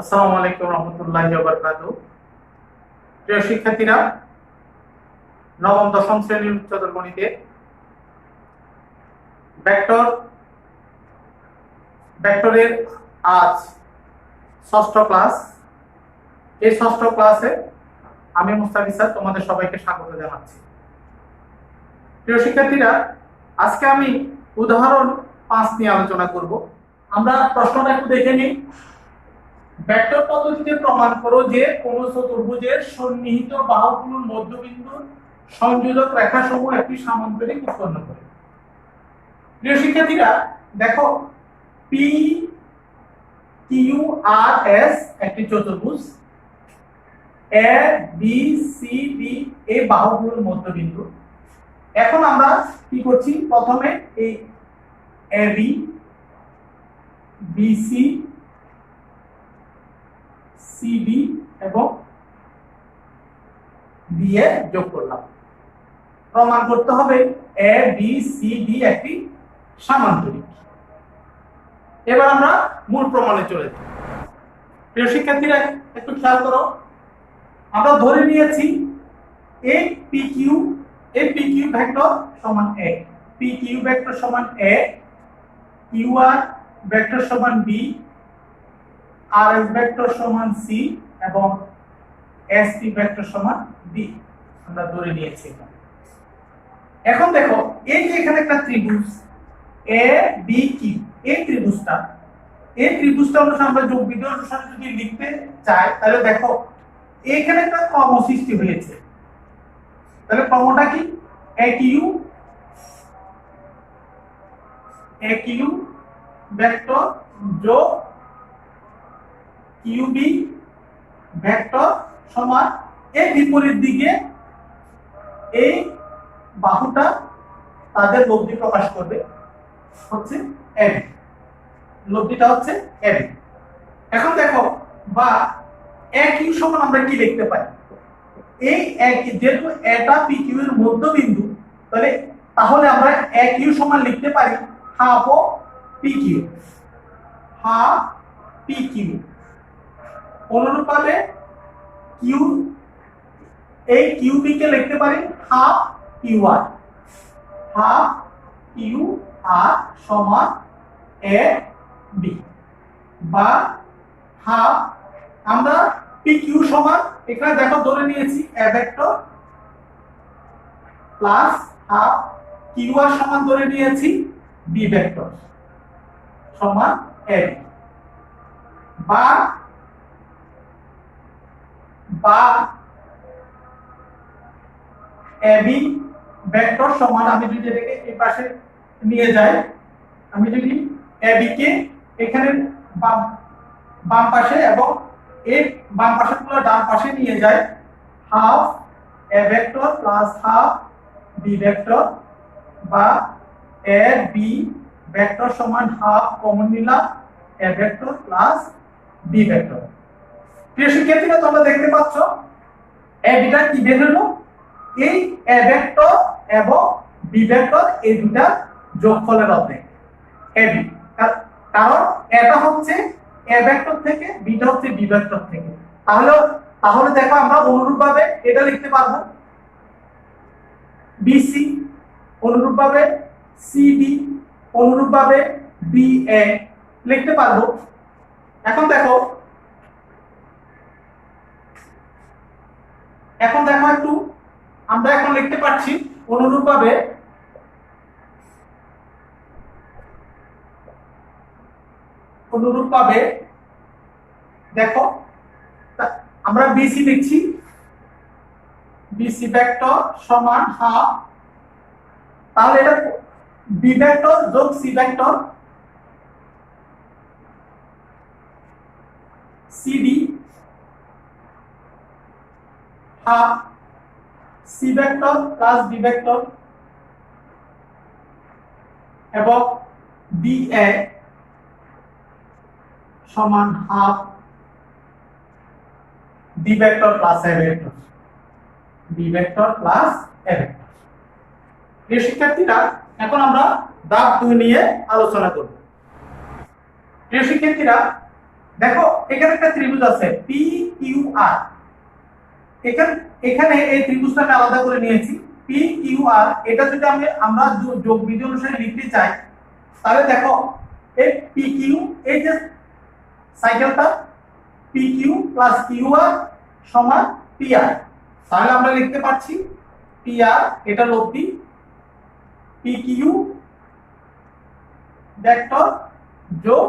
আসসালামু আলাইকুম রহমতুল্লাহি ওয়া বারাকাতুহু। প্রিয় শিক্ষার্থীরা, নবম দশম শ্রেণীর উচ্চতর গণিতে ভেক্টরের আজ ষষ্ঠ ক্লাস। এই ষষ্ঠ ক্লাসে আমি মুস্তাফিজ স্যার তোমাদের সবাইকে স্বাগত জানাচ্ছি। প্রিয় শিক্ষার্থীরা, আজকে আমি উদাহরণ 5 নিয়ে আলোচনা করব। আমরা প্রশ্নটা একটু দেখে নিই। ভেক্টর পদ্ধতিতে প্রমাণ করো যে কোন চতুর্ভুজের সন্নিহিত বাহুগুলোর মধ্যবিন্দুর সংযোজক রেখাসমূহ একটি সামান্তরিক উৎপন্ন করে। প্রিয় শিক্ষার্থীরা, দেখো পি কিউ আর এস একটি চতুর্ভুজ, এ বি সি ডি এই বাহুগুলোর মধ্যবিন্দু। এখন আমরা কি করছি, প্রথমে এই এ বি বিসি সিডি এবং দিয়ে যোগ করলাম। প্রমাণ করতে হবে এ বি সি ডি একটি সামান্তরিক। এবার আমরা মূল প্রমাণে চলে যাই। প্রিয় শিক্ষার্থীরা, একটু খেয়াল করো, আমরা ধরে নিয়েছি এই পি কিউ ভেক্টর সমান এ, পি কিউ ভেক্টর সমান এ, কিউ আর ভেক্টর সমান বি, আর এস ভেক্টর সমান সি এবং এস টি ভেক্টর সমান ডি আমরা ধরে নিয়েছি। এখন দেখো, এই যে এখানে একটা ত্রিভুজ এ বি কিউ, এই ত্রিভুজটা আমরা যোগ বিধি অনুসারে যদি লিখতে চাই, তাহলে দেখো এখানে একটা ক্রম সৃষ্টি হয়েছে। তাহলে ক্রমটা কি, এ কিউ ভেক্টর যোগ কিউবি ভেক্টর সমান এই বিপরীত দিকে এই বাহুটা তাদের লব্ধি প্রকাশ করবে হচ্ছে এবি, লব্ধিটা হচ্ছে এবি। এখন দেখো, বা এ কিউ সমান আমরা কি লিখতে পারি, এই যেহেতু এটা পি কিউ এর মধ্যবিন্দু, তাহলে আমরা এ কিউ সমান লিখতে পারি half O P Q, half P Q. অনুরূপভাবে কিউ, এই কিউবি কে লিখতে পারি half Q R, half Q R সমান এ বি, বা হাফ আমরা পি কিউ সমান এখানে দেখো ধরে নিয়েছি A vector plus half Q R সমান ধরে নিয়েছি বি ভেক্টর সমান এ বি, বা এবি ভেক্টর সমান, আমি যদি এটাকে এই পাশে নিয়ে যাই, আমি যদি এবি কে এখানে বাম পাশে এবং এই বাম পাশেরগুলো ডান পাশে নিয়ে যাই, half A vector plus half B vector, বা এ বি ভেক্টর সমান হাফ কমন নিলাম A vector plus B vector. প্রিয় শিক্ষার্থীরা, তোমরা দেখতে পাচ্ছ এ বিটা কি বের হলো, এই এ ভেক্টর এবং বি ভেক্টর এই দুটা যোগফলের অর্ধেক এবি, কারণ এটা হচ্ছে এ ভেক্টর থেকে, বিটা হচ্ছে বি ভেক্টর থেকে। তাহলে দেখো আমরা অনুরূপভাবে এটা লিখতে পারবো বিসি, অনুরূপভাবে সিডি, অনুরূপভাবে বিএ লিখতে পারবো। এখন দেখো একটু আমরা এখন লিখতে পারছি অনুরূপভাবে দেখো আমরা বিসি লিখছি, বিসি ভেক্টর সমান হাফ, তাহলে এটা বি ভেক্টর যোগ C vector, CD half C vector plus B vector এবং বিএ সমান half B vector plus A vector, B vector plus A vector. প্রিয় শিক্ষার্থীরা, এখন আমরা ধাপ 2 নিয়ে আলোচনা করব। প্রিয় শিক্ষার্থীরা, দেখো এখানে একটা ত্রিভুজ আছে পি কিউ আর, এখানে এই ত্রিভুজটা আমি আলাদা করে নিয়েছি পি কিউ আর। এটা যদি আমরা যোগ বিধি অনুসারে লিখতে চাই তাহলে দেখো এই পি কিউ, এই যে সাইকেলটা P Q plus Q R সমান পি আর, তাহলে আমরা লিখতে পারছি পি আর এটা লব্ধি পি কিউ ভেক্টর যোগ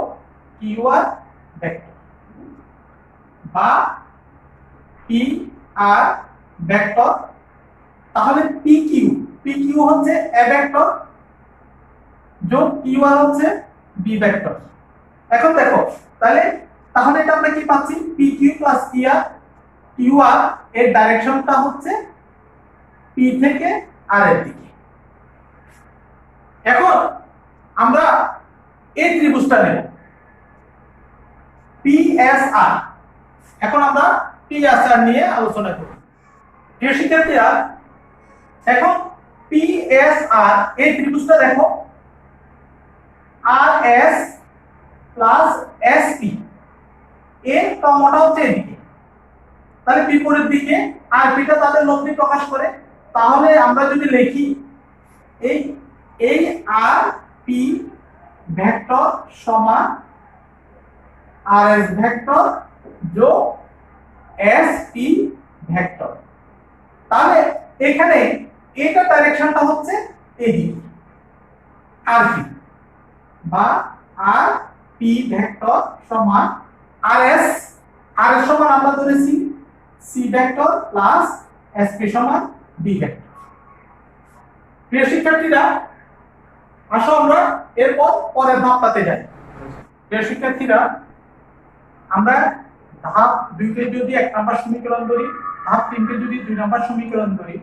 কিউ আর ভেক্টর, বা পি আর ভেক্টর। তাহলে পি কিউ হচ্ছে এ ভেক্টর যোগ কিউ আর হচ্ছে বি ভেক্টর। এখন দেখো তাহলে এটা আমরা কি পাচ্ছি P Q plus Q R এর ডাইরেকশনটা হচ্ছে পি থেকে আর এর দিকে। এখন আমরা এই ত্রিভুজটা নেব পিএসআর। এখন আমরা পিএসআর নিয়ে আলোচনা করব। প্রিয় শিক্ষার্থীরা, এখন পিএসআর এই ত্রিভুজটা দেখো আর এস প্লাস এসপি এর ক্রমটা হচ্ছে এদিকে, তাহলে বিপরীত দিকে আর পিটা তাদের লব্ধি প্রকাশ করে। তাহলে আমরা যদি লিখি এই আর পি ভেক্টর সমান আর এস ভেক্টর যোগ এস পি ভেক্টর, তাহলে এখানে এটা ডাইরেকশনটা হচ্ছে এদিকে আর পি, বা আর পি ভেক্টর সমান আর এস সমান আমরা ধরেছি C vector plus S P সমান বি ভেক্টর। প্রিয় শিক্ষার্থীরা, আসো আমরা এরপর পরের ধাপটাতে যাই। প্রিয় শিক্ষার্থীরা, আমরা ধাপ 2 কে যদি 1 নাম্বার সমীকরণ ধরি, ধাপ 3 কে যদি 2 নাম্বার সমীকরণ ধরি,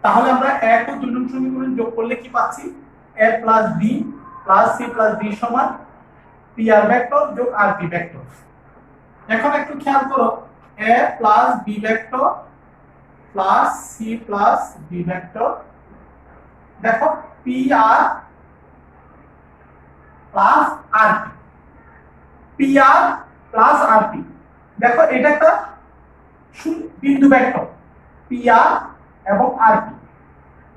তাহলে আমরা 1 ও 2 নং সমীকরণ যোগ করলে কি পাচ্ছি a plus b plus c plus d সমান পি আর ভেক্টর যোগ আর পি ভেক্টর। এখন একটু খেয়াল করো a plus b vector plus c plus d vector, দেখো পি আর প্লাস আর পি আর প্লাস আর পি, দেখো এটা একটা বিন্দু ভেক্টর পি আর এবং আর পি।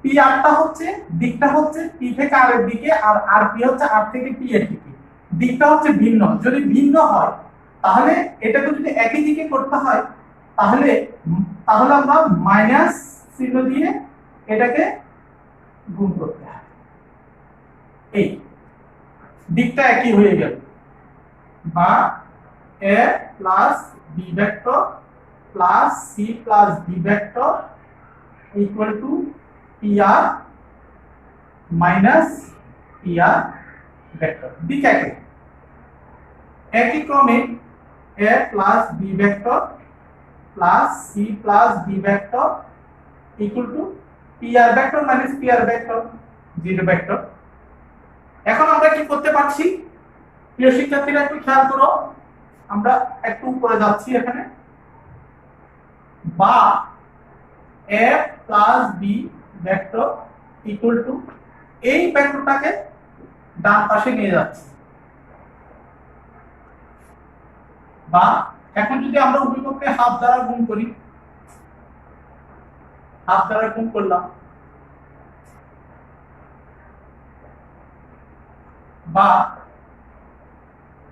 পি আরটা হচ্ছে দিকটা হচ্ছে পি থেকে আর এর দিকে, আর আর পি হচ্ছে আর থেকে পি এর দিকে। দিকটা হচ্ছে ভিন্ন, যদি ভিন্ন হয় তাহলে এটাকে যদি একই দিকে করতে হয় তাহলে আমরা মাইনাস চিহ্ন দিয়ে এটাকে গুণ করতে হয়, এই দিকটা একই হয়ে গেল, বা a plus b vector plus c plus d vector equal to pr minus pr vector. দিক একই ক্রমে a plus b vector plus c plus d vector equal to pr vector minus pr vector 0 vector. এখন আমরা কি করতে পারছি প্রিয় শিক্ষার্থীরা, একটু খেয়াল করো, আমরা একটু উপরে যাচ্ছি এখানে, বা a plus b vector equal to এই ভেক্টরটাকে ডান পাশে নিয়ে যাচ্ছি, বা এখন যদি আমরা উভয়পক্ষে হাফ দ্বারা গুণ করি, হাফ দ্বারা গুণ করলাম, বা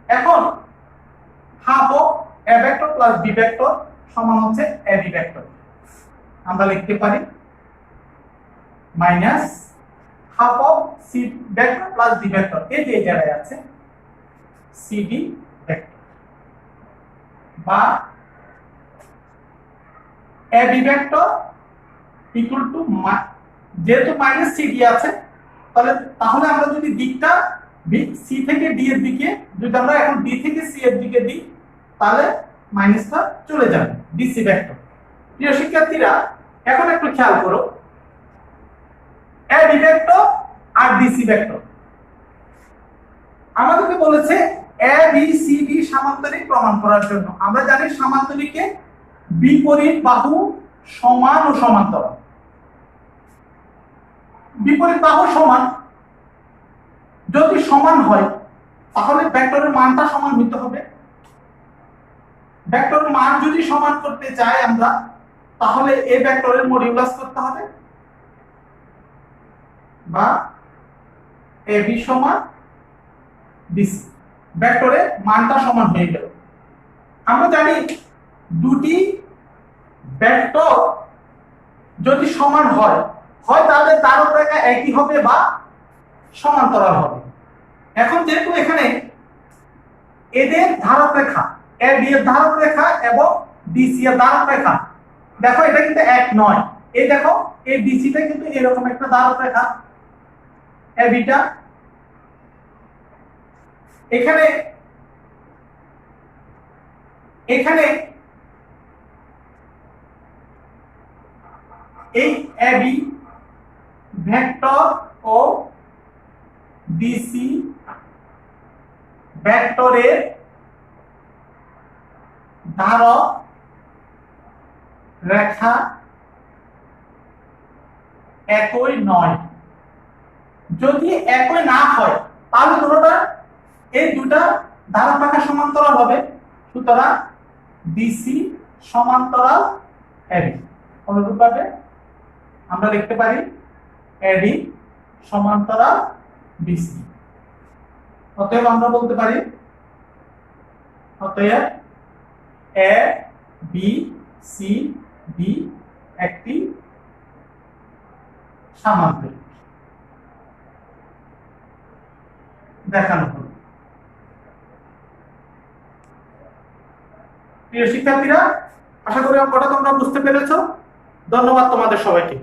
এখন half of a vector plus b vector সমান হচ্ছে a b ভেক্টর, আমরা লিখতে পারি minus half of c vector plus d vector, এই যে জায়গায় আছে cd ভেক্টর, বা a b vector equal to, যেহেতু মাইনাস cd আছে তাহলে আমরা যদি দিকটা c থেকে d এর দিকে, যদি আমরা এখন d থেকে c এর দিকে দিই তাহলে মাইনাসটা চলে যাবে dc ভেক্টর। প্রিয় শিক্ষার্থীরা, এখন একটু খেয়াল করো ab ভেক্টর আর dc ভেক্টর আমাদেরকে বলেছে abcd সমান্তরিক প্রমাণ করার জন্য। আমরা জানি সমান্তরিকে বিপরীত বাহু সমান ও সমান্তরাল। বিপরীত বাহু সমান যদি সমান হয় তাহলে ভেক্টরের মানটা সমান হতে হবে। ভেক্টরের মান যদি সমান করতে চাই আমরা, তাহলে এ ভেক্টরের মডিউলাস করতে হবে, বা ab সমান bc, ভেক্টরের মানটা সমান হয়ে গেল। আমরা জানি দুটি ভেক্টর যদি সমান হয়, হয় তাদের ধারক রেখা একই হবে বা সমান্তরাল হবে। এখন যেহেতু এখানে এদের ধারক রেখা, AB এর ধারক রেখা এবং BC এর ধারক রেখা, দেখো এটা কিন্তু এক নয়। এই দেখো এই BC টা কিন্তু এরকম একটা ধারক রেখা, AB টা এখানে এখানে এই AB ভেক্টর ও BC ভেক্টরের ধারক রেখা একই নয়। যদি একই না হয় তাহলে দুটোটা, এই দুটা ধারক রেখা সমান্তরাল হবে। সুতরাং BC সমান্তরাল AB। অনুরূপভাবে আমরা লিখতে পারি AD সমান্তরাল BC। অতএব আমরা বলতে পারি, অতএব A B C D একটি সামান্তরিক। দেখানো হলো। প্রিয় শিক্ষার্থীরা, আশা করি অঙ্কটা তোমরা বুঝতে পেরেছো। ধন্যবাদ তোমাদের সবাইকে।